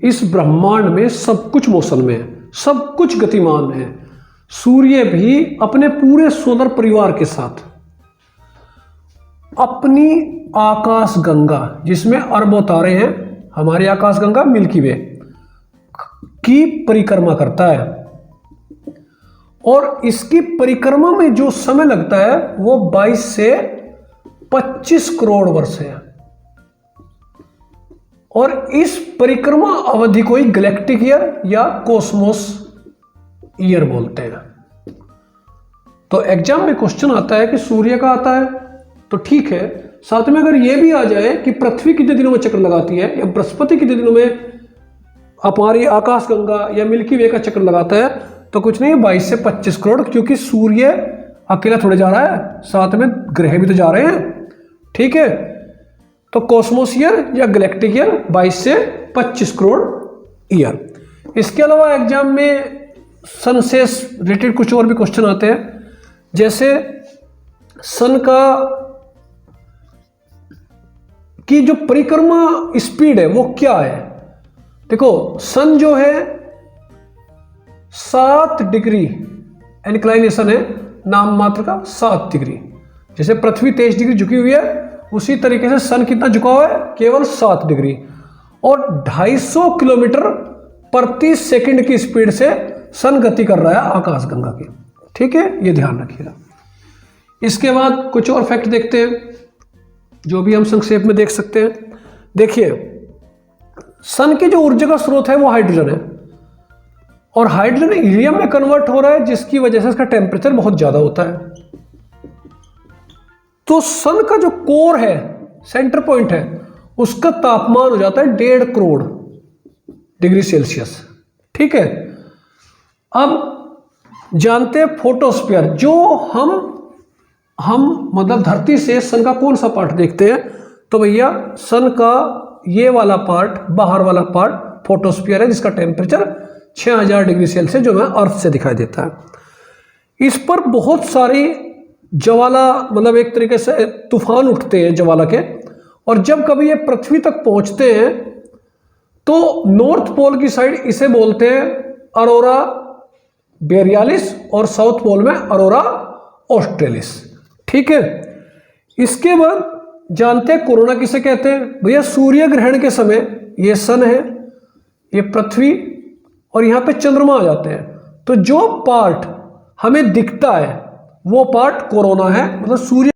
इस ब्रह्मांड में सब कुछ मोशन में है, सब कुछ गतिमान है। सूर्य भी अपने पूरे सोलर परिवार के साथ अपनी आकाश गंगा, जिसमें अरबों तारे हैं, हमारी आकाश गंगा मिल्की वे की परिक्रमा करता है। और इसकी परिक्रमा में जो समय लगता है वो 22 से 25 करोड़ वर्ष है। और इस परिक्रमा अवधि को ही गैलेक्टिक ईयर या कॉस्मोस ईयर बोलते हैं। तो एग्जाम में क्वेश्चन आता है कि सूर्य का आता है तो ठीक है, साथ में अगर यह भी आ जाए कि पृथ्वी कितने दिनों में चक्कर लगाती है या बृहस्पति कितने दिनों में हमारी आकाश गंगा या मिल्की वे का चक्कर लगाता है, तो कुछ नहीं, 22 से 25 करोड़, क्योंकि सूर्य अकेला थोड़े जा रहा है, साथ में ग्रह भी तो जा रहे हैं। ठीक है, तो कॉस्मोस ईयर या गैलेक्टिक ईयर 22 से 25 करोड़ ईयर। इसके अलावा एग्जाम में सन से रिलेटेड कुछ और भी क्वेश्चन आते हैं, जैसे सन की जो परिक्रमा स्पीड है वो क्या है। देखो, सन जो है 7 डिग्री इंक्लाइनेशन है, नाम मात्र का 7 डिग्री। जैसे पृथ्वी 23 डिग्री झुकी हुई है, उसी तरीके से सन कितना झुका हुआ है, केवल 7 डिग्री। और 250 किलोमीटर प्रति सेकंड की स्पीड से सन गति कर रहा है आकाशगंगा की। ठीक है, ये ध्यान रखिएगा। इसके बाद कुछ और फैक्ट देखते हैं जो भी हम संक्षेप में देख सकते हैं। देखिए, सन की जो ऊर्जा का स्रोत है वो हाइड्रोजन है, और हाइड्रोजन हीलियम में कन्वर्ट हो रहा है, जिसकी वजह से इसका टेम्परेचर बहुत ज्यादा होता है। तो सन का जो कोर है, सेंटर पॉइंट है, उसका तापमान हो जाता है 1.5 करोड़ डिग्री सेल्सियस। ठीक है, अब जानते हैं फोटोस्फीयर, जो हम मतलब धरती से सन का कौन सा पार्ट देखते हैं, तो भैया सन का ये वाला पार्ट, बाहर वाला पार्ट फोटोस्फीयर है, जिसका टेम्परेचर 6000 डिग्री सेल्सियस जो है अर्थ से दिखाई देता है। इस पर बहुत सारी ज्वाला, मतलब एक तरीके से तूफान उठते हैं ज्वाला के, और जब कभी ये पृथ्वी तक पहुंचते हैं तो नॉर्थ पोल की साइड इसे बोलते हैं अरोरा बोरियालिस और साउथ पोल में अरोरा ऑस्ट्रेलिस। ठीक है, इसके बाद जानते हैं कोरोना किसे कहते हैं। भैया सूर्य ग्रहण के समय ये सन है, ये पृथ्वी, और यहां पे चंद्रमा आ जाते हैं, तो जो पार्ट हमें दिखता है वो पार्ट कोरोना है, मतलब सूर्य